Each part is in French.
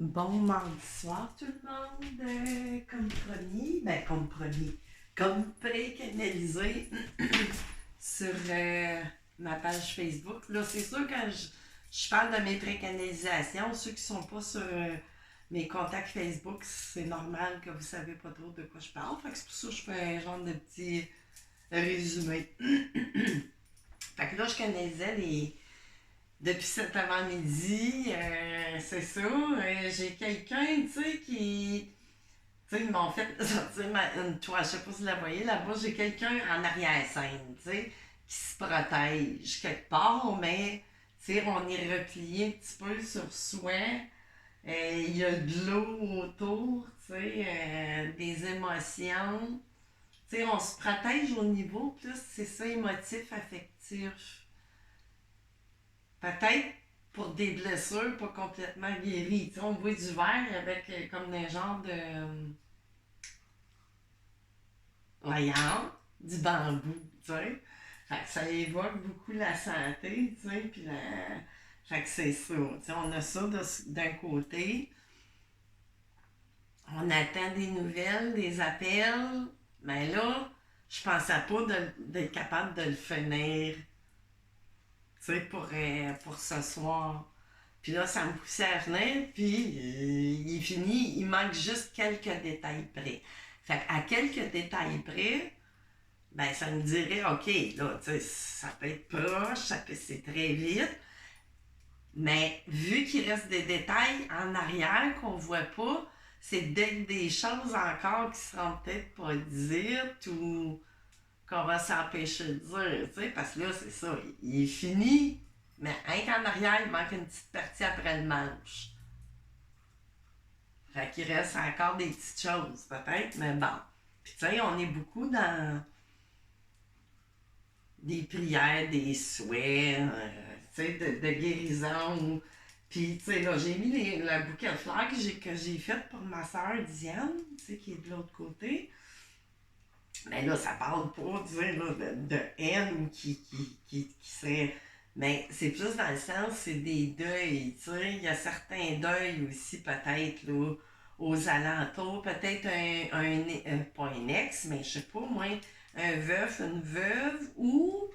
Bon mardi soir tout le monde, comme précanalisé sur ma page Facebook. Là, c'est sûr quand je parle de mes précanalisations, ceux qui sont pas sur mes contacts Facebook, c'est normal que vous savez pas trop de quoi je parle. Fait que c'est pour ça que je fais un genre de petit résumé. Fait que là, je canalisais depuis cet avant-midi, c'est ça. J'ai quelqu'un, tu sais, qui. Tu sais, ils m'ont fait sortir une toile. Je sais pas si vous la voyez là-bas. J'ai quelqu'un en arrière-scène, tu sais, qui se protège quelque part, mais, tu sais, on est replié un petit peu sur soi. Il y a de l'eau autour, tu sais, des émotions. Tu sais, on se protège au niveau plus, c'est ça, émotif, affectif. Peut-être pour des blessures pas complètement guéries. Tu sais, on voit du verre avec comme des genres de. Voyons, du bambou, tu sais. Fait que ça évoque beaucoup la santé, tu sais, puis la. Fait que c'est ça. Tu sais, on a ça d'un côté. On attend des nouvelles, des appels. Mais là, je pensais pas d'être capable de le finir, tu sais, pour ce soir. Puis là, ça me poussait à venir, puis il est fini, il manque juste quelques détails près. Fait à quelques détails près, ben ça me dirait, OK, là, tu sais, ça peut être proche, c'est très vite, mais vu qu'il reste des détails en arrière qu'on voit pas, c'est des choses encore qui seront peut-être pas dites ou qu'on va s'empêcher de dire, tu sais, parce que là, c'est ça, il est fini, mais rien qu'en arrière, il manque une petite partie après le manche. Fait qu'il reste encore des petites choses, peut-être, mais bon. Puis tu sais, on est beaucoup dans des prières, des souhaits, tu sais, de guérison. Puis tu sais, là, j'ai mis le bouquet de fleurs que j'ai fait pour ma soeur Diane, tu sais, qui est de l'autre côté. Mais là, ça parle pas, tu sais, là, de haine ou qui serait. Mais c'est plus dans le sens, c'est des deuils, tu sais. Il y a certains deuils aussi, peut-être, là, aux alentours. Peut-être pas un ex, mais je sais pas, moi, un veuf, une veuve, ou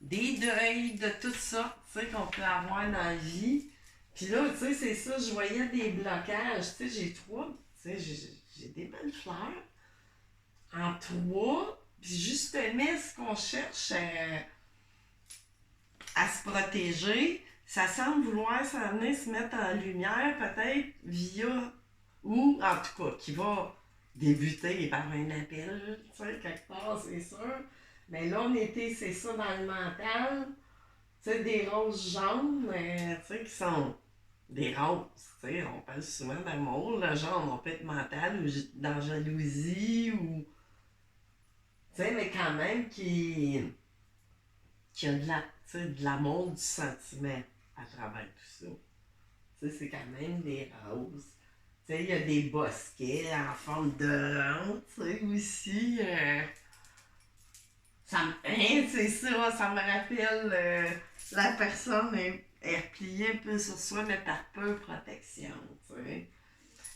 des deuils de toutes sortes, tu sais, qu'on peut avoir dans la vie. Puis là, tu sais, c'est ça, je voyais des blocages, tu sais, j'ai trois, tu sais, j'ai des belles fleurs en trois. Puis justement, ce qu'on cherche à se protéger, ça semble vouloir s'en venir se mettre en lumière, peut-être via, ou en tout cas, qui va débuter par un appel, tu sais, quelque part, c'est sûr. Mais là, on était, c'est ça, dans le mental, tu sais, des roses jaunes, tu sais, qui sont des roses, tu sais, on parle souvent d'amour, le genre, on peut être mental ou dans jalousie, ou tu sais, mais quand même qui a de l'amour, du sentiment à travers tout ça. Tu sais, c'est quand même des roses. Tu sais, il y a des bosquets en forme de ronde, tu sais, aussi. C'est ça, ça me rappelle la personne est repliée un peu sur soi, mais par peu protection, tu sais.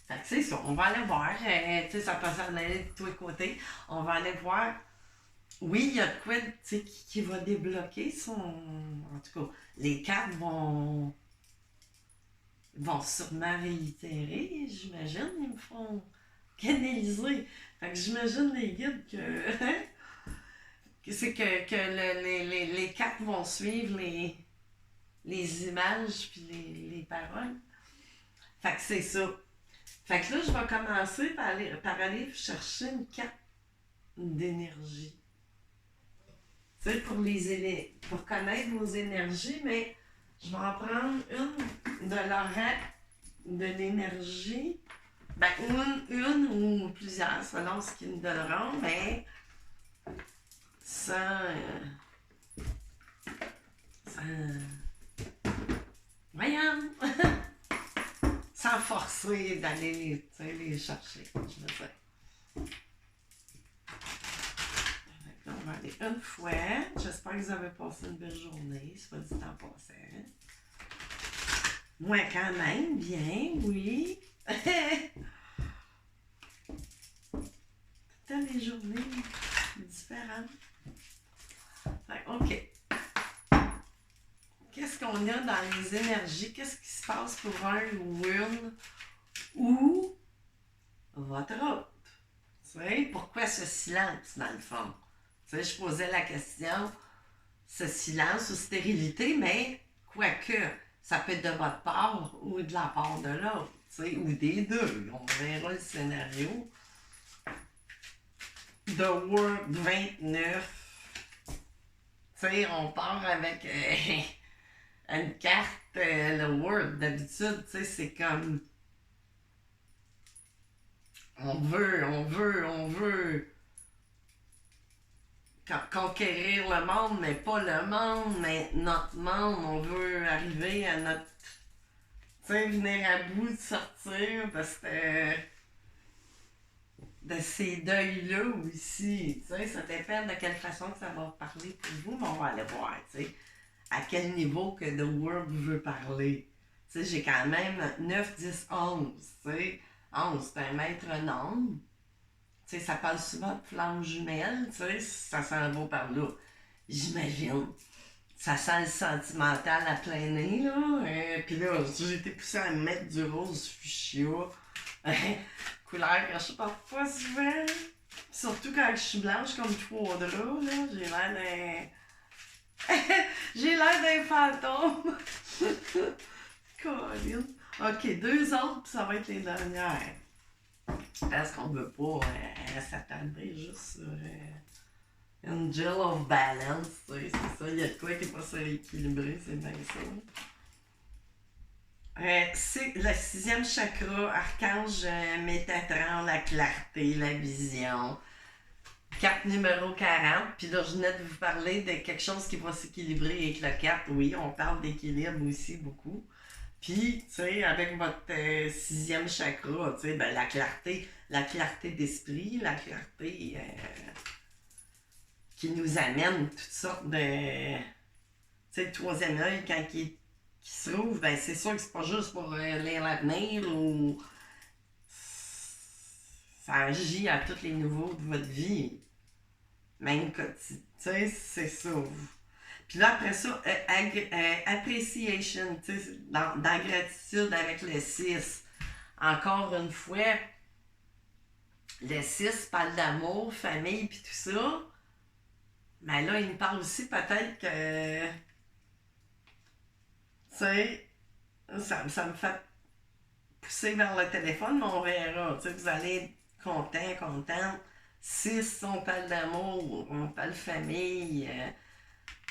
Fait que c'est ça, on va aller voir, tu sais, ça peut s'en aller de tous les côtés. On va aller voir. Oui, il y a de quoi qui va débloquer son. En tout cas, les cartes vont sûrement réitérer, j'imagine. Ils me font canaliser. Fait que j'imagine les guides que c'est que les cartes vont suivre les images puis les paroles. Fait que c'est ça. Fait que là, je vais commencer par aller chercher une carte d'énergie. Tu sais, pour connaître vos énergies, mais je vais en prendre une de l'oracle de l'énergie. Ben, une ou plusieurs, selon ce qu'ils me donneront, mais sans. Sans. Voyons! Sans forcer d'aller les chercher, je veux dire. On va aller une fois. J'espère que vous avez passé une belle journée, soit dit en passant. Moi, quand même, bien, oui. Toutes les journées différentes. OK. Qu'est-ce qu'on a dans les énergies? Qu'est-ce qui se passe pour un ou une ou votre autre? Tu sais, pourquoi ce silence, dans le fond? Tu sais, je posais la question, ce silence ou stérilité, mais quoique, ça peut être de votre part ou de la part de l'autre, tu sais, ou des deux. On verra le scénario. The World 29. Tu sais, on part avec une carte, le Word. D'habitude, tu sais, c'est comme on veut conquérir le monde, mais pas le monde, mais notre monde. On veut arriver à notre. Tu sais, venir à bout de sortir de ces deuils-là aussi. Tu sais, ça dépend de quelle façon que ça va parler pour vous, mais on va aller voir, tu sais, à quel niveau que The World veut parler. Tu sais, j'ai quand même 9, 10, 11, tu sais. 11, c'est un maître nombre. Tu sais, ça parle souvent de flammes jumelles, tu sais, ça s'en va par là. J'imagine. Ça sent le sentimental à plein nez, là. Puis là, j'ai été poussée à mettre du rose fuchsia. Couleur que je porte pas souvent. Surtout quand je suis blanche comme trois draps, là. J'ai l'air d'un... j'ai l'air d'un fantôme. Colin. OK, deux autres, puis ça va être les dernières. Parce qu'on veut pas s'attarder juste sur Angel of Balance, tu sais, c'est ça. Il y a de quoi qui n'est pas ça équilibré, c'est bien ça. C'est le sixième chakra, archange Métatron, la clarté, la vision. Carte numéro 40. Puis là, je venais de vous parler de quelque chose qui va s'équilibrer avec la carte. Oui, on parle d'équilibre aussi beaucoup. Puis, tu sais, avec votre sixième chakra, tu sais, ben, la clarté d'esprit, la clarté qui nous amène toutes sortes de... Tu sais, le troisième œil, quand qui se rouvre, ben c'est sûr que c'est pas juste pour lire l'avenir ou... Ça agit à tous les niveaux de votre vie. Même quotidien. Tu sais, c'est ça. Puis là, après ça, appreciation, tu sais, dans gratitude avec le 6. Encore une fois, le 6 parle d'amour, famille, puis tout ça. Mais là, il me parle aussi peut-être que, tu sais, ça me fait pousser vers le téléphone, mais on verra. Tu sais, vous allez être content, contente. 6, on parle d'amour, on parle famille,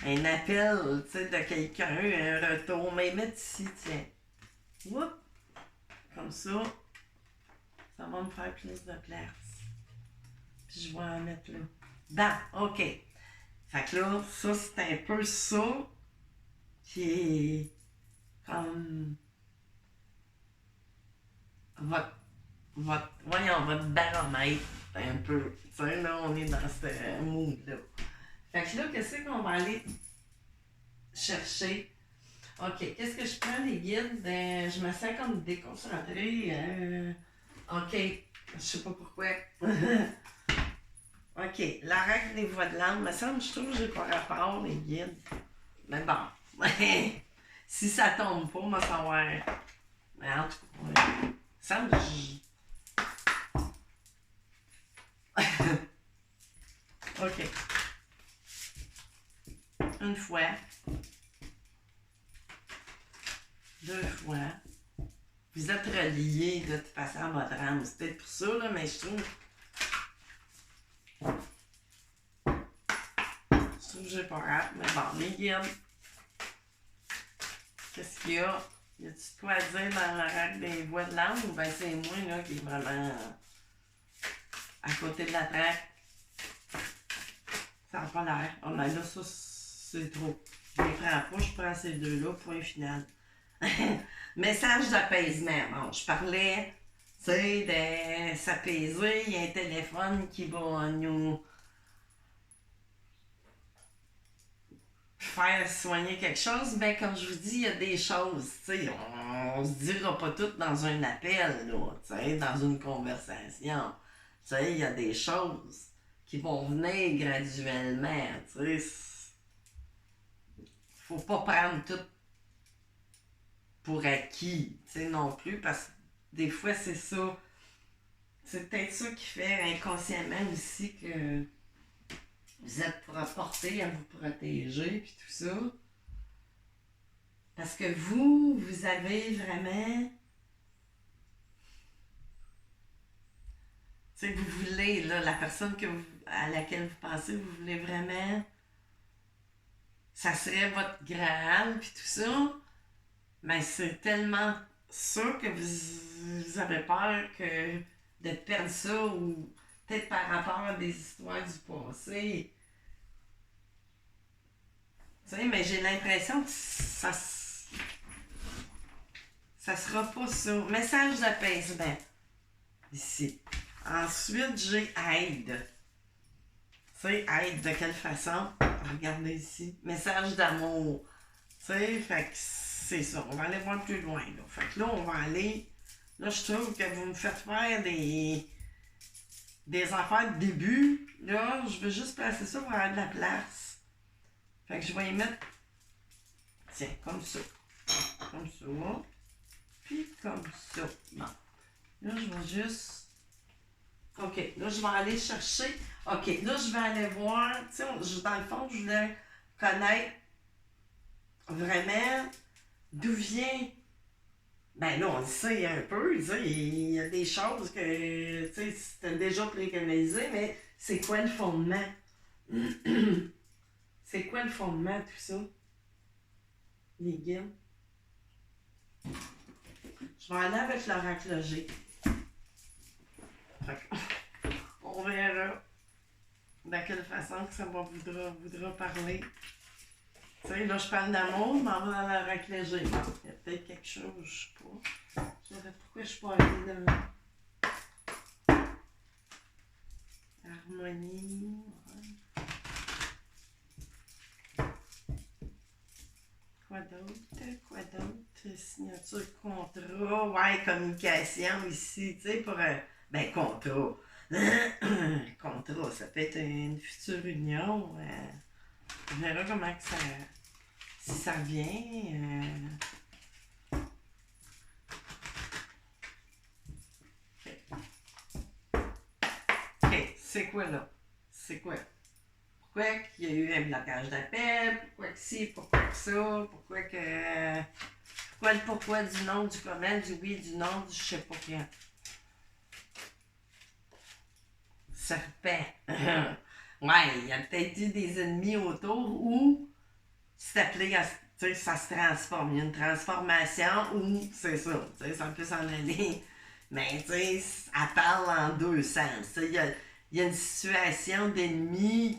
un appel, tu sais, de quelqu'un, un retour. Mais mettre ici, tiens. Oups, comme ça, ça va me faire plus de place. Puis je vais en mettre là. Bon, OK. Fait que là, ça, c'est un peu ça qui est comme votre baromètre, un peu. Tu sais, là, on est dans ce mood-là. Fait que là, qu'est-ce qu'on va aller chercher? OK, qu'est-ce que je prends, les guides? Je me sens comme déconcentrée. OK, je sais pas pourquoi. OK, la règle des voix de l'âme, me semble, je trouve que j'ai pas rapport, les guides. Mais bon, si ça tombe pas, moi, ça va... Mais en tout cas, ça me semble OK. Une fois. Deux fois. Vous êtes reliés de toute façon à votre âme. C'est peut-être pour ça, là, mais je trouve que j'ai pas hâte. Mais bon, les guides. Qu'est-ce qu'il y a? Y a-tu de quoi à dire dans la règle des voix de l'âme ou bien c'est moi là, qui est vraiment à côté de la traque? Ça n'a pas l'air. Oh, ben là, ça, c'est trop. Je les prends pas, je prends ces deux-là, point final. Message d'apaisement. Bon, je parlais, tu sais, de s'apaiser. Il y a un téléphone qui va nous faire soigner quelque chose, ben comme je vous dis, il y a des choses, tu sais, on se dira pas tout dans un appel, là, tu sais, dans une conversation. Tu sais, il y a des choses qui vont venir graduellement, tu sais. Faut pas prendre tout pour acquis, tu sais, non plus, parce que des fois, c'est ça. C'est peut-être ça qui fait inconsciemment aussi que vous êtes porté à vous protéger, puis tout ça. Parce que vous avez vraiment. Tu sais, vous voulez, là, la personne à laquelle vous pensez, vous voulez vraiment. Ça serait votre Graal, puis tout ça. Mais c'est tellement sûr que vous avez peur que de perdre ça, ou peut-être par rapport à des histoires du passé. Tu sais, mais j'ai l'impression que ça sera pas ça. Message d'apaisement. Ici. Ensuite, j'ai aide. Tu sais, aide de quelle façon? Regardez ici. Message d'amour. Tu sais, fait que c'est ça. On va aller voir plus loin. Là. Fait que là, on va aller. Là, je trouve que vous me faites faire des affaires de début. Là, je veux juste placer ça pour avoir de la place. Fait que je vais y mettre. Tiens, comme ça. Comme ça. Puis comme ça. Bon. Là, je vais juste. OK, là, je vais aller chercher. OK, là, je vais aller voir. Tu sais, dans le fond, je voulais connaître vraiment d'où vient. Ben là, on le sait un peu. Tu sais, il y a des choses que tu sais, c'était déjà préconisé, mais c'est quoi le fondement? C'est quoi le fondement, tout ça? Les guides. Je vais aller avec l'oracle G. On verra de quelle façon que ça voudra parler. Tu sais, là, je parle d'amour, je m'en vais dans l'oracle G. Bon, il y a peut-être quelque chose, je sais pas. Je sais pas pourquoi je suis pas allée dans harmonie. Ouais. Quoi d'autre? Quoi d'autre? Signature, contrat, ouais, communication ici, tu sais, pour. Ben, contrat. Contrat, ça peut être une future union. On verra comment que ça. Si ça vient. OK, c'est quoi là? C'est quoi? Pourquoi qu'il y a eu un blocage d'appel? Pourquoi que ci? Pourquoi que ça? Pourquoi que. Pourquoi le pourquoi du non, du comment, du oui, du non, du je sais pas quoi. Serpent. Ouais, il y a peut-être eu des ennemis autour où c'est appelé à. Tu sais, ça se transforme. Il y a une transformation où c'est ça. Tu sais, ça peut s'en aller. Mais tu sais, elle parle en deux sens. Il y a une situation d'ennemi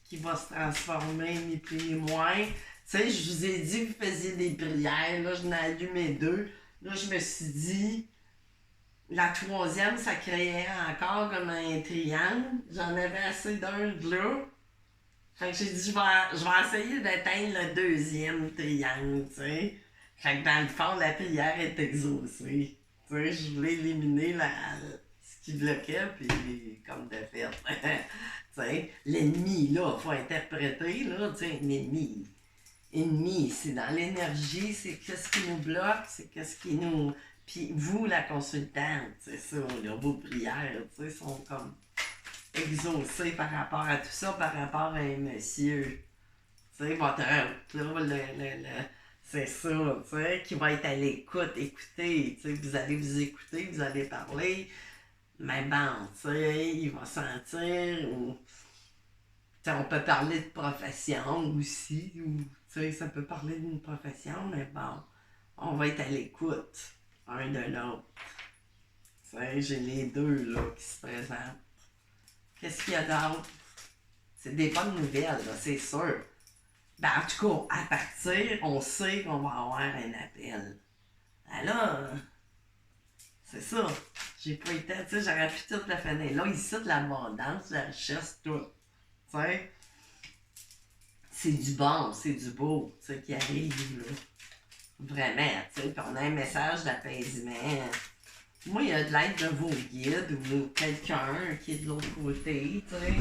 qui va se transformer, ni plus ni moins. Tu sais, je vous ai dit que vous faisiez des prières. Là, je n'ai allumé deux. Là, je me suis dit. La troisième, ça créait encore comme un triangle. J'en avais assez d'un de là. Fait que j'ai dit, je vais essayer d'atteindre le deuxième triangle, tu sais. Fait que dans le fond, la prière est exaucée. Tu sais, je voulais éliminer ce qui bloquait, puis comme de fait. Tu sais, l'ennemi, là, faut interpréter, là, tu sais, l'ennemi. Ennemi, c'est dans l'énergie, c'est qu'est-ce qui nous bloque, c'est qu'est-ce qui nous. Puis vous, la consultante, c'est ça, là, vos prières, tu sais, sont comme exaucées par rapport à tout ça, par rapport à un monsieur. Tu sais, votre là, c'est ça, tu sais, qui va être à l'écoute, écouter, tu sais, vous allez vous écouter, vous allez parler, mais bon, tu sais, il va sentir, ou, tu sais, on peut parler de profession aussi, ou, tu sais, ça peut parler d'une profession, mais bon, on va être à l'écoute, un de l'autre. Tu sais, j'ai les deux, là, qui se présentent. Qu'est-ce qu'il y a d'autre? C'est des bonnes nouvelles, là, c'est sûr. Ben, en tout cas, à partir, on sait qu'on va avoir un appel. Ben là, c'est ça. J'ai pas été, tu sais, j'aurais pu tout le finir. Là, ici, de l'abondance, la richesse, tout. Tu sais, c'est du bon, c'est du beau, tu sais, qui arrive, là. Vraiment, tu sais, puis on a un message d'apaisement. Moi, il y a de l'aide de vos guides ou quelqu'un qui est de l'autre côté, tu sais.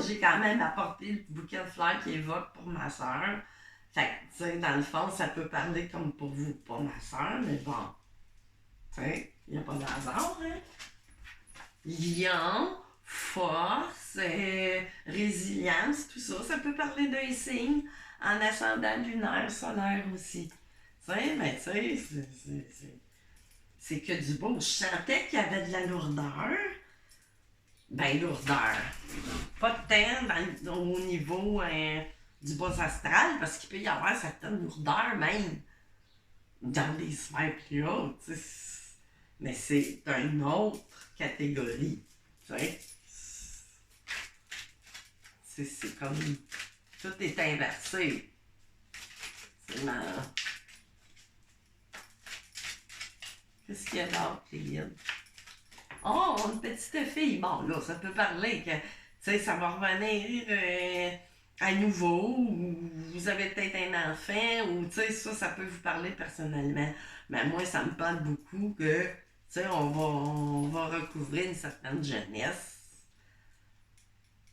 J'ai quand même apporté le bouquet de fleurs qui évoque pour ma soeur. Fait que, tu sais, dans le fond, ça peut parler comme pour vous, pas ma soeur, mais bon, tu sais, il n'y a pas de hasard, hein. Lion, force, résilience, tout ça, ça peut parler d'un signe en ascendant lunaire, solaire aussi. Tu sais, mais tu sais, c'est que du beau. Je sentais qu'il y avait de la lourdeur. Ben, lourdeur. Pas de temps au niveau du bas astral, parce qu'il peut y avoir certaines lourdeurs même dans des sphères plus hautes. Mais c'est une autre catégorie. Tu sais? C'est comme. Tout est inversé. C'est marrant. Qu'est-ce qu'il y a d'autre, les guides? Oh, une petite fille. Bon, là, ça peut parler que, tu sais, ça va revenir à nouveau, ou vous avez peut-être un enfant, ou, tu sais, ça peut vous parler personnellement. Mais moi, ça me parle beaucoup que, tu sais, on va recouvrir une certaine jeunesse.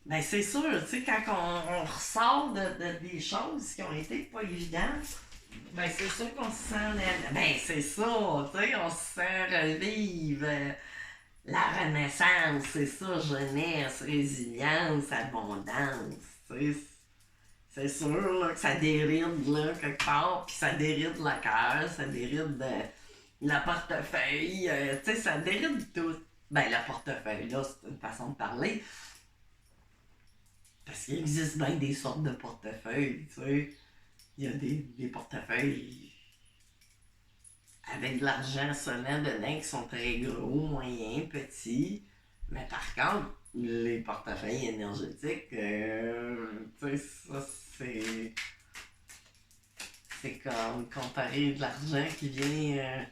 Ben, c'est sûr, tu sais, quand on ressort des choses qui ont été pas évidentes, ben, c'est sûr qu'on se sent. Ben, c'est ça, tu sais, on se sent revivre. La renaissance, c'est ça, jeunesse, résilience, abondance, tu sais. C'est sûr là, que ça déride là, quelque part, puis ça déride le cœur, ça déride le portefeuille, tu sais, ça déride tout. Ben, le portefeuille, là, c'est une façon de parler. Parce qu'il existe bien des sortes de portefeuilles, tu sais. Il y a des portefeuilles avec de l'argent sonnant dedans qui sont très gros, moyens, petits. Mais par contre, les portefeuilles énergétiques, tu sais, ça c'est. C'est comme comparer de l'argent qui vient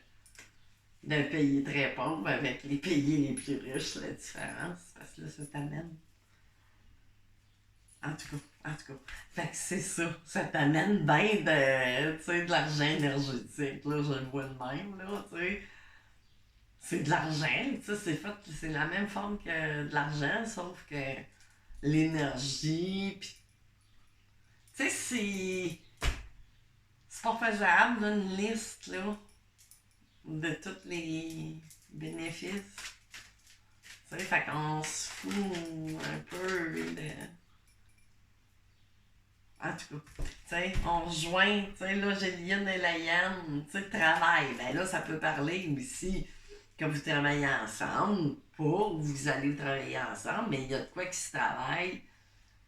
d'un pays très pauvre avec les pays les plus riches, la différence, parce que là, ça t'amène. En tout cas, fait que c'est ça. Ça t'amène bien de l'argent énergétique, là, je le vois de même, là, tu sais. C'est de l'argent, tu sais, c'est la même forme que de l'argent, sauf que l'énergie, pis, tu sais, c'est pas faisable, là, une liste, là, de tous les bénéfices. Tu sais, fait qu'on se fout un peu de. En tout cas, tu sais, on rejoint, tu sais, là, Gélienne et Laïane, tu sais, travail. Ben là, ça peut parler aussi que vous travaillez ensemble, pour vous allez travailler ensemble, mais il y a de quoi qui se travaille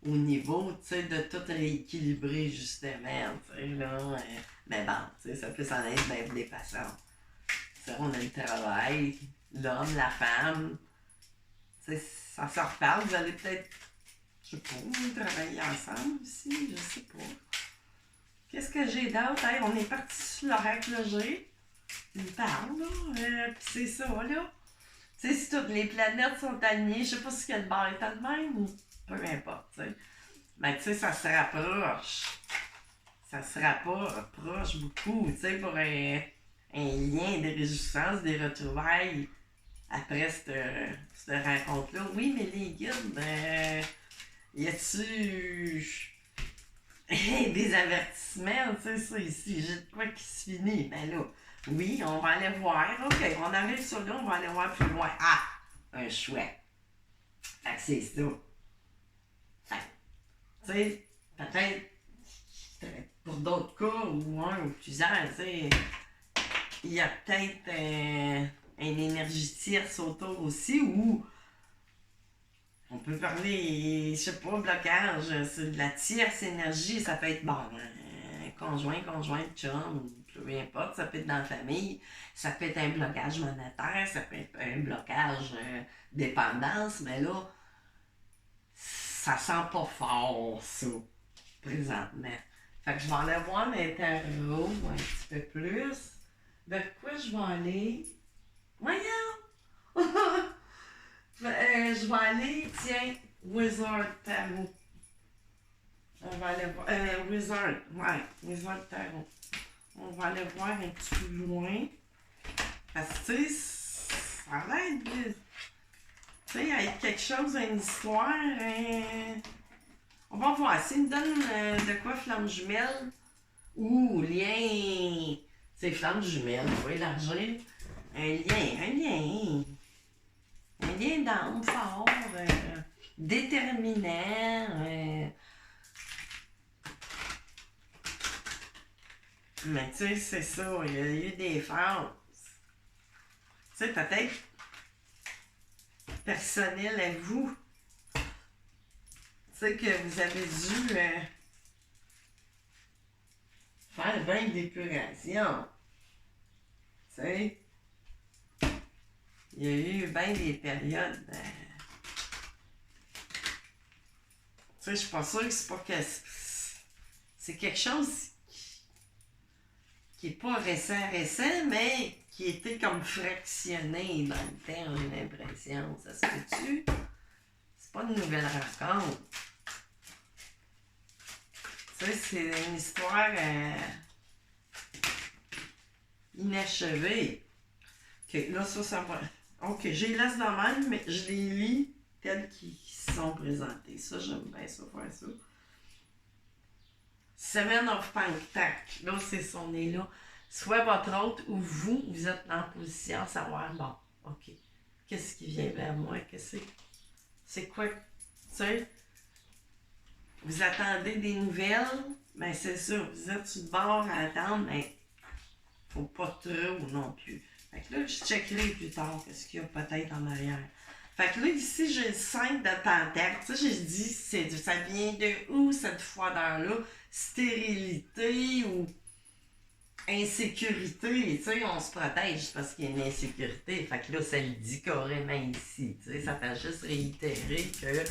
au niveau, tu sais, de tout rééquilibrer, justement, tu sais, là. Mais bon, tu sais, ça peut s'en être bien des façons. Tu sais, on a le travail, l'homme, la femme, tu sais, ça se reparle, vous allez peut-être, je sais pas, travailler ensemble aussi, je sais pas. Qu'est-ce que j'ai d'autre? Hey, on est parti sur l'oracle G. Il me parle, là. Puis c'est ça, là. Tu sais, si toutes les planètes sont alignées, je sais pas si quel bar est le même ou peu importe, tu sais. Mais tu sais, ça se rapproche. Ça se rapproche beaucoup, tu sais, pour un lien, des réjouissances, des retrouvailles après cette rencontre-là. Oui, mais les guides, y a-tu des avertissements, tu sais, ça ici, j'ai de quoi qui se finit. Ben là, oui, on va aller voir. OK, on arrive sur là, on va aller voir plus loin. Ah, un chouette. Fait que c'est ça. Fait que, tu sais, peut-être pour d'autres cas, ou un ou plusieurs, tu sais, il y a peut-être une énergie tierce autour aussi, ou on peut parler, je sais pas, blocage, c'est de la tierce énergie, ça peut être, bon, conjoint, conjointe, chum, peu importe, ça peut être dans la famille, ça peut être un blocage monétaire, ça peut être un blocage dépendance, mais là, ça sent pas fort, ça, présentement. Fait que je vais aller voir l'intérieur un petit peu plus. De quoi je vais aller? Voyons! Je vais aller, tiens, Wizard Tarot. On va aller voir. Wizard. Ouais, Wizard Tarot. On va aller voir un petit peu loin. Parce que, tu sais, ça a l'air de. Tu sais, il y a quelque chose, une histoire. On va voir. S'il me donne de quoi flamme jumelle ou lien. C'est flamme jumelle, on va élargir. Un lien. Un lien d'âme fort, déterminant. Mais tu sais, c'est ça, il y a eu des phases. Tu sais, peut-être personnel à vous. Tu sais, que vous avez dû faire bien d'épuration. Tu sais, il y a eu bien des périodes. Tu sais, je suis pas sûre que c'est pas que. C'est quelque chose qui est pas récent, mais qui était comme fractionné dans le temps, j'ai l'impression. Ça se fait-tu? C'est pas une nouvelle rencontre. Tu sais, c'est une histoire inachevée. Ok, là, ça va. Ok, je les laisse de même, mais je les lis tels qu'ils sont présentés. Ça, j'aime bien ça, faire ça. Semaine of Pentacle. Là, c'est son nez là. Soit votre hôte ou vous êtes en position à savoir, bon, ok, qu'est-ce qui vient vers moi? C'est quoi? Tu sais, vous attendez des nouvelles, mais c'est ça, vous êtes sur le bord à attendre, mais faut pas trop non plus. Fait que là, je checkerai plus tard ce qu'il y a peut-être en arrière. Fait que là, ici, j'ai le 5 de Pentacle. Tu sais, j'ai dit, ça vient de où cette froideur-là? Stérilité ou insécurité, tu sais, on se protège parce qu'il y a une insécurité. Fait que là, ça le dit carrément ici. Tu sais, ça fait juste réitérer que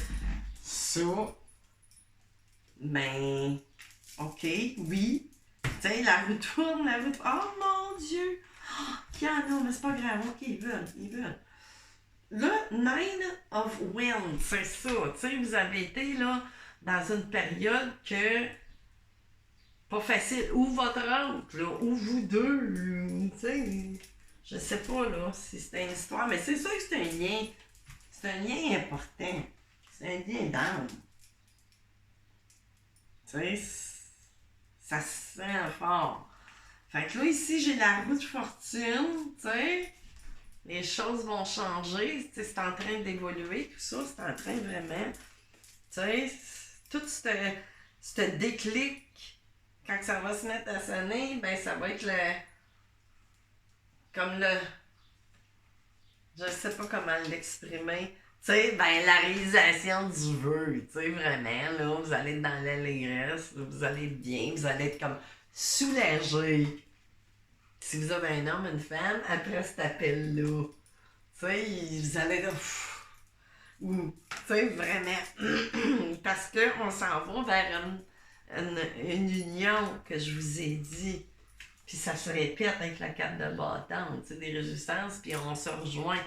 ça, ben, ok, oui. Tu sais, la roue tourne. Oh mon Dieu! Oh, qu'il y en a, mais c'est pas grave. Ok, ils veulent. Là, Nine of Wands, c'est ça. Tu sais, vous avez été là dans une période que pas facile. Ou votre autre, là, ou vous deux, tu sais, je sais pas, là, si c'est une histoire, mais c'est sûr que c'est un lien important. C'est un lien d'âme. Tu sais, ça se sent fort. Fait que là, ici, j'ai la roue de fortune, tu sais, les choses vont changer, tu sais, c'est en train d'évoluer, tout ça, c'est en train vraiment, tu sais, tout ce déclic. Quand ça va se mettre à sonner, ben ça va être comme le, je sais pas comment l'exprimer, tu sais, ben la réalisation du vœu, tu sais, vraiment, là, vous allez être dans l'allégresse, vous allez être bien, vous allez être comme soulagé. Si vous avez un homme, une femme, après cet appel-là, tu sais, vous allez être, ou, tu sais, vraiment, parce qu'on s'en va vers une union que je vous ai dit, puis ça se répète avec la carte de bâton, tu sais, des résistances, puis on se rejoint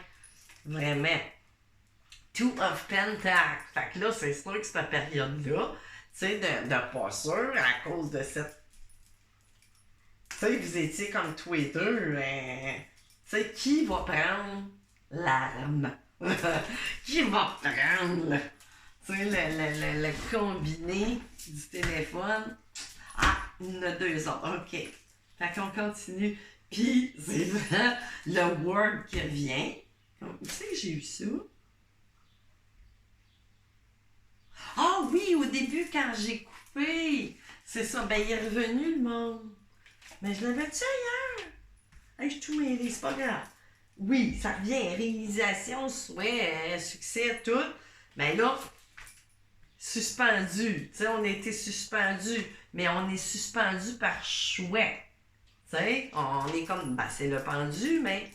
vraiment. Two of Pentacle. Fait que là, c'est sûr que cette période-là, tu sais, de pas sûr à cause de cette. Tu sais, vous étiez comme Twitter, tu sais, qui va prendre l'arme? Qui va prendre tu sais, le combiné du téléphone? Ah, il y en a deux autres. OK. Fait qu'on continue. Puis, c'est vraiment le Word qui revient. Où c'est que j'ai eu ça? Ah oui, au début, quand j'ai coupé. C'est ça. Ben, il est revenu, le monde. Mais je l'avais dit ailleurs. Hey, je suis tout mêlé, c'est pas grave. Oui, ça revient. Réalisation, souhait, succès, tout. Mais là, suspendu. Tu sais, on a été suspendu. Mais on est suspendu par choix. Tu sais, on est comme, ben, c'est le pendu, mais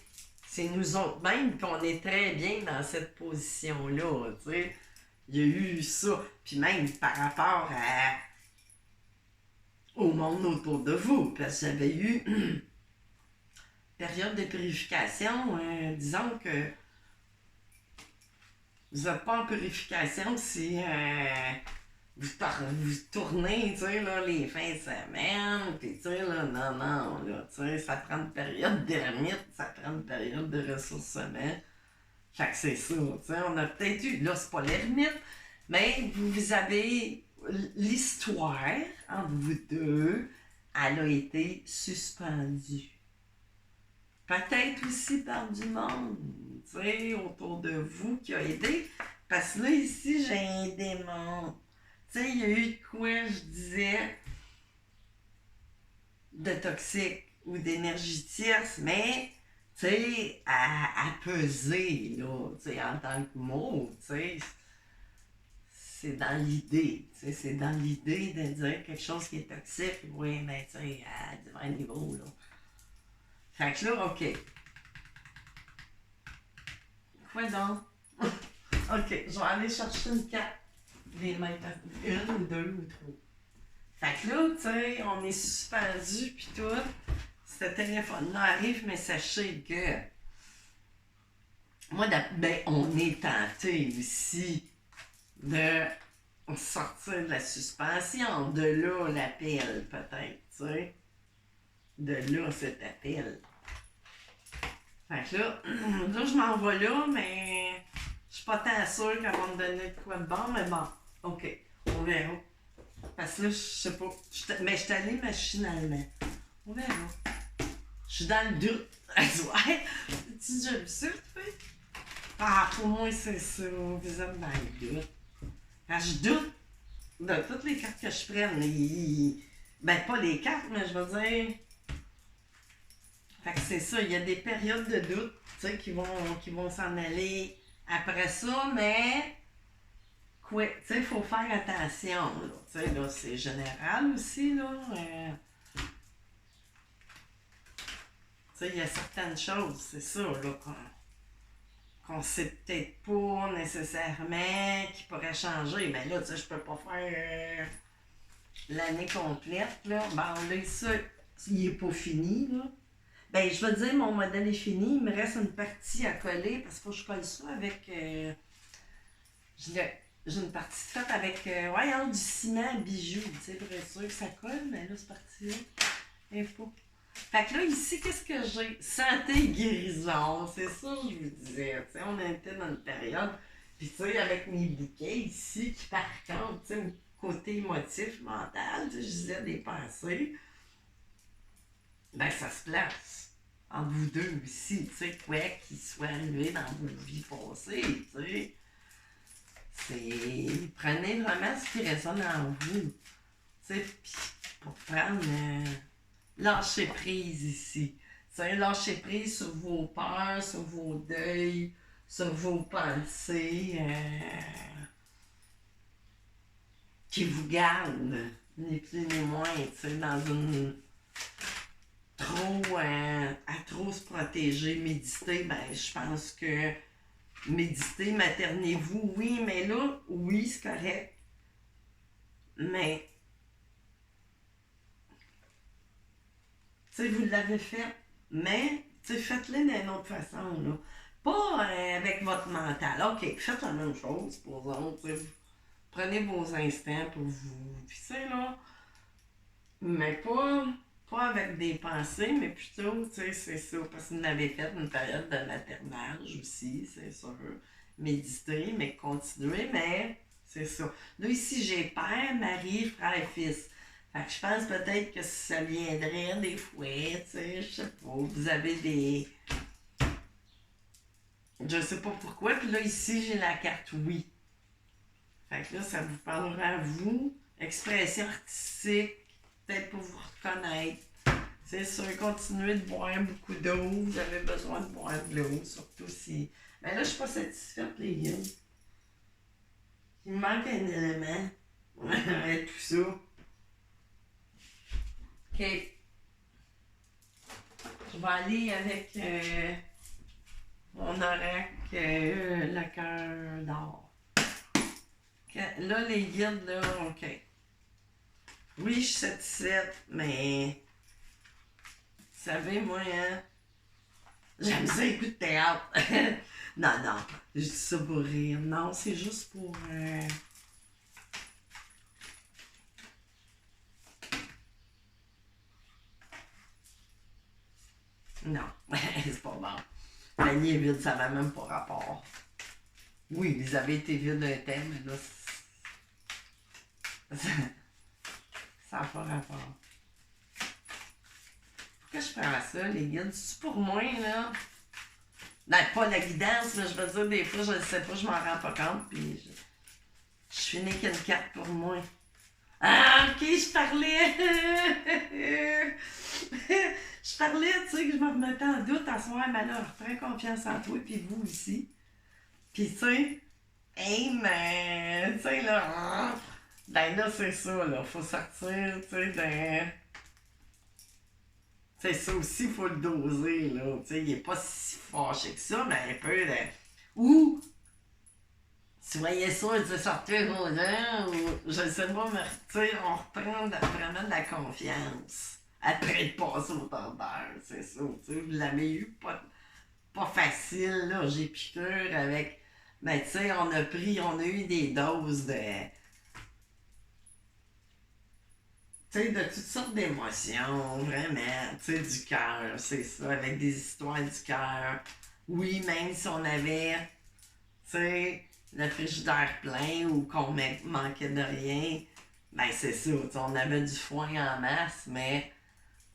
c'est nous autres même qu'on est très bien dans cette position-là, tu sais. Il y a eu ça. Puis même par rapport au monde autour de vous, parce que j'avais eu une période de purification, disons que vous n'êtes pas en purification si vous tournez, tu sais, là, les fins de semaine, puis tu sais, là, non, là, tu sais, ça prend une période d'ermite, ça prend une période de ressourcement. Fait que c'est ça, tu sais, on a peut-être eu, là, c'est pas l'ermite, mais vous avez l'histoire entre vous deux, elle a été suspendue. Peut-être aussi par du monde, tu sais, autour de vous qui a aidé. Parce que là, ici, j'ai un démon. Tu sais, il y a eu de quoi, je disais, de toxique ou d'énergie tierce, mais, tu sais, à peser, là, tu sais, en tant que mot, tu sais, c'est dans l'idée, tu sais, c'est dans l'idée de dire quelque chose qui est toxique, oui, mais, tu sais, à divers niveau, là. Fait que là, OK. Quoi donc? OK, je vais aller chercher une carte. Les mains, une ou deux ou trois. Fait que là, tu sais, on est suspendu puis tout. Ce téléphone-là arrive, mais sachez que moi, ben, on est tenté aussi de sortir de la suspension. De là, l'appel, peut-être, tu sais. De là, cet appel. Fait que là, là, je m'en vais là, mais je suis pas tant sûre qu'elle va me donner de quoi de bon, mais bon, OK, on verra. Parce que là, je sais pas, mais je suis allée machinalement. On verra. Je suis dans le doute. Elle dit, ouais, tu déjà vu ça, tu fais? Ah, pour moi, c'est ça, vous êtes dans le doute. Quand je doute de toutes les cartes que je prenne, ben pas les cartes, mais je veux dire... Fait que c'est ça, il y a des périodes de doute, tu sais, qui vont s'en aller après ça, mais quoi, tu sais, il faut faire attention, là. Tu sais, là, c'est général aussi, là. Tu sais, il y a certaines choses, c'est ça, là, qu'on sait peut-être pas nécessairement, qui pourraient changer. Mais là, tu sais, je peux pas faire l'année complète, là. Bon, là, ça, il est pas fini, là. Ben, je veux dire, mon modèle est fini. Il me reste une partie à coller parce qu'il faut que je colle ça avec. J'ai une partie faite avec ouais, du ciment à bijoux. Tu sais, pour être sûr que ça colle, mais là, c'est parti là. Info. Fait que là, ici, qu'est-ce que j'ai? Santé et guérison. C'est ça que je vous disais. Tu sais, on était dans une période. Puis, tu sais, avec mes bouquets ici, qui par contre, tu sais, mon côté émotif, mental, tu sais, je disais des pensées. Ben, ça se place entre vous deux aussi, tu sais, quoi qu'il soit arrivé dans vos vies passées, tu sais. C'est... Prenez vraiment ce qui résonne en vous, tu sais, puis pour prendre... lâcher prise ici. Tu sais, lâcher prise sur vos peurs, sur vos deuils, sur vos pensées qui vous gardent, ni plus ni moins, tu sais, dans une... trop à trop se protéger, méditer, ben je pense que méditer, maternez-vous, oui, mais là, oui, c'est correct. Mais, tu sais, vous l'avez fait, mais, tu sais, faites-le d'une autre façon, là. Pas avec votre mental. OK, faites la même chose pour vous autres, tu sais, prenez vos instants pour vous, puis tu sais, là, mais pas avec des pensées, mais plutôt, tu sais, c'est ça. Parce que vous avez fait une période de maternage aussi, c'est sûr. Méditer, mais continuer, mais c'est ça. Là, ici, j'ai père, mari, frère et fils. Fait que je pense peut-être que ça viendrait des fois, tu sais, je sais pas. Vous avez des. Je sais pas pourquoi. Puis là, ici, j'ai la carte oui. Fait que là, ça vous parlera à vous. Expression artistique, peut-être pour vous reconnaître. C'est sûr, continuez de boire beaucoup d'eau. Vous avez besoin de boire de l'eau, surtout si. Mais là, je suis pas satisfaite, les gars. Il me manque un élément. Tout ça. OK. Je vais aller avec mon oracle, le cœur d'or. Là, les guides, là, OK. Oui, je suis satisfaite, mais. Vous savez, moi, hein, j'aime ça écouter de théâtre. Non, je dis ça pour rire. Non, c'est juste pour... Non, c'est pas bon. Le panier est vide, ça n'a même pas rapport. Oui, ils avaient été vides un thème, mais là, ça n'a pas rapport. Pourquoi je prends ça, les guides? C'est pour moi, là? Non, pas la guidance, mais je veux dire, des fois, je ne sais pas, je m'en rends pas compte, puis je finis qu'une carte pour moi. Ah, ok, je parlais. Je parlais, tu sais, que je me remettais en doute à ce moment, mais là, reprends confiance en toi, puis vous aussi. Puis, tu sais, hey, mais, tu sais, là, ben là, c'est ça, là, faut sortir, tu sais, de. Tu sais, ça aussi, il faut le doser, là. Tu sais, il est pas si fâché que ça, mais un peu de. Ou, tu voyais ça, tu sortais aux gens, ou je sais pas, mais tu sais, on reprend vraiment de la confiance. Après de passer autant d'heures, c'est ça. Tu sais, vous l'avez eu pas facile, là. J'ai piqûre avec. Mais tu sais, on a eu des doses de. Tu sais, de toutes sortes d'émotions, vraiment, tu sais, du cœur, c'est ça, avec des histoires du cœur. Oui, même si on avait, tu sais, le frigidaire plein ou qu'on manquait de rien, ben c'est ça, tu sais, on avait du foin en masse, mais,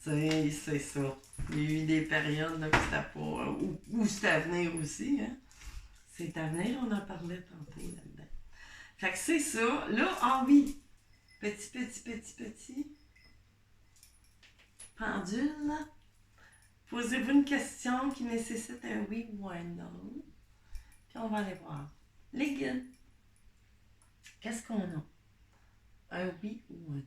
tu sais, c'est ça. Il y a eu des périodes là, que c'était pas, ou c'était à venir aussi, hein. C'est à venir, on en parlait tantôt là-dedans. Fait que c'est ça. Là, ah oui, petit. Pendule. Posez-vous une question qui nécessite un oui ou un non. Puis on va aller voir. Les guides. Qu'est-ce qu'on a? Un oui ou un non?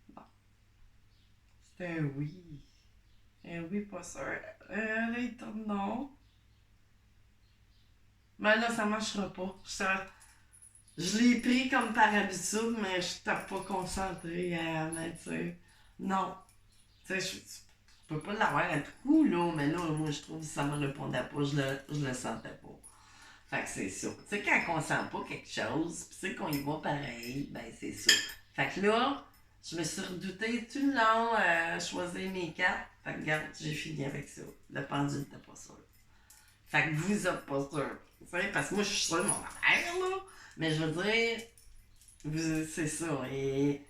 Bon. C'est un oui. Un oui, pas sûr. Là, il tourne non. Mais là, ça marchera pas. Je l'ai pris comme par habitude, mais je n'étais pas concentrée à mettre ça. Non. Tu sais, je peux pas l'avoir à tout coup, là, mais là, moi, je trouve que ça me répondait pas, je le sentais pas. Fait que c'est ça. Tu sais, quand on sent pas quelque chose, pis tu sais qu'on y va pareil, ben c'est ça. Fait que là, je me suis redoutée tout le long à choisir mes cartes. Fait que regarde, j'ai fini avec ça. Le pendule n'était pas sûr. Fait que vous êtes pas sûr. Tu sais, parce que moi, je suis sûre de mon affaire, là. Mais je veux dire, c'est ça. Et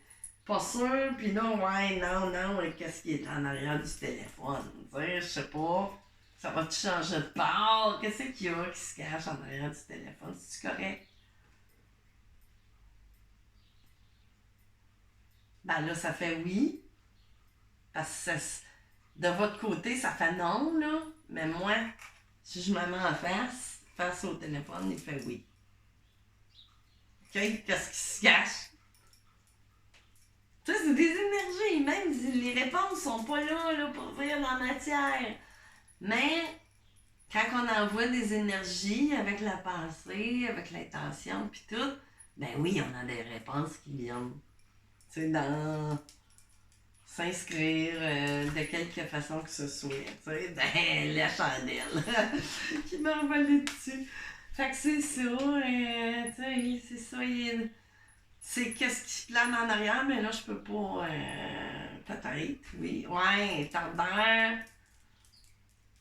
pas sûr, puis là, ouais, non, et qu'est-ce qui est en arrière du téléphone? Tu sais, je sais pas. Ça va-tu changer de part? Qu'est-ce qu'il y a qui se cache en arrière du téléphone? C'est-tu correct? Ben là, ça fait oui. Parce que de votre côté, ça fait non, là. Mais moi, si je me mets en face au téléphone, il fait oui. OK? Qu'est-ce qui se cache? Tu sais, c'est des énergies. Même si les réponses sont pas là pour venir dans la matière. Mais quand on envoie des énergies avec la pensée, avec l'intention, puis tout, ben oui, on a des réponses qui viennent. Tu sais, dans s'inscrire de quelque façon que ce soit. Tu sais, dans la chandelle qui m'a envolé dessus. Fait que c'est ça, tu sais, c'est ça. C'est qu'est-ce qui plane en arrière, mais là, je peux pas. Peut-être, oui. Ouais, tardeur.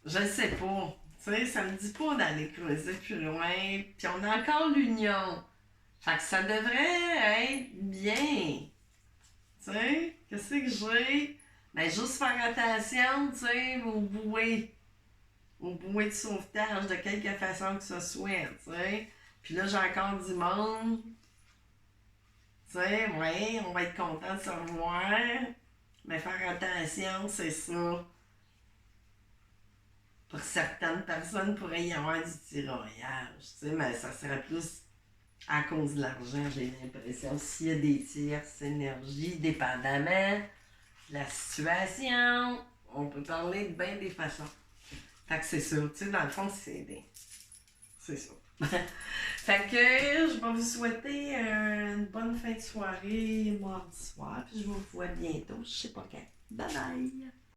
Je ne sais pas. Tu sais, ça me dit pas d'aller creuser plus loin. Puis on a encore l'union. Fait que ça devrait être bien. Tu sais, qu'est-ce que j'ai? Ben, juste faire attention, tu sais, aux bouées. Aux bouées de sauvetage de quelque façon que ce soit, tu sais. Puis là, j'ai encore du monde. Tu sais, ouais, on va être content de se revoir. Mais faire attention, c'est ça. Pour certaines personnes, pourrait y avoir du tiraillage, tu sais, mais ça serait plus à cause de l'argent, j'ai l'impression. S'il y a des tierces énergies, dépendamment de la situation, on peut parler de bien des façons. Fait que c'est ça, tu sais, dans le fond, c'est ça. Fait que je vais vous souhaiter une bonne fin de soirée mardi soir, puis je vous vois bientôt, je sais pas quand. Bye bye!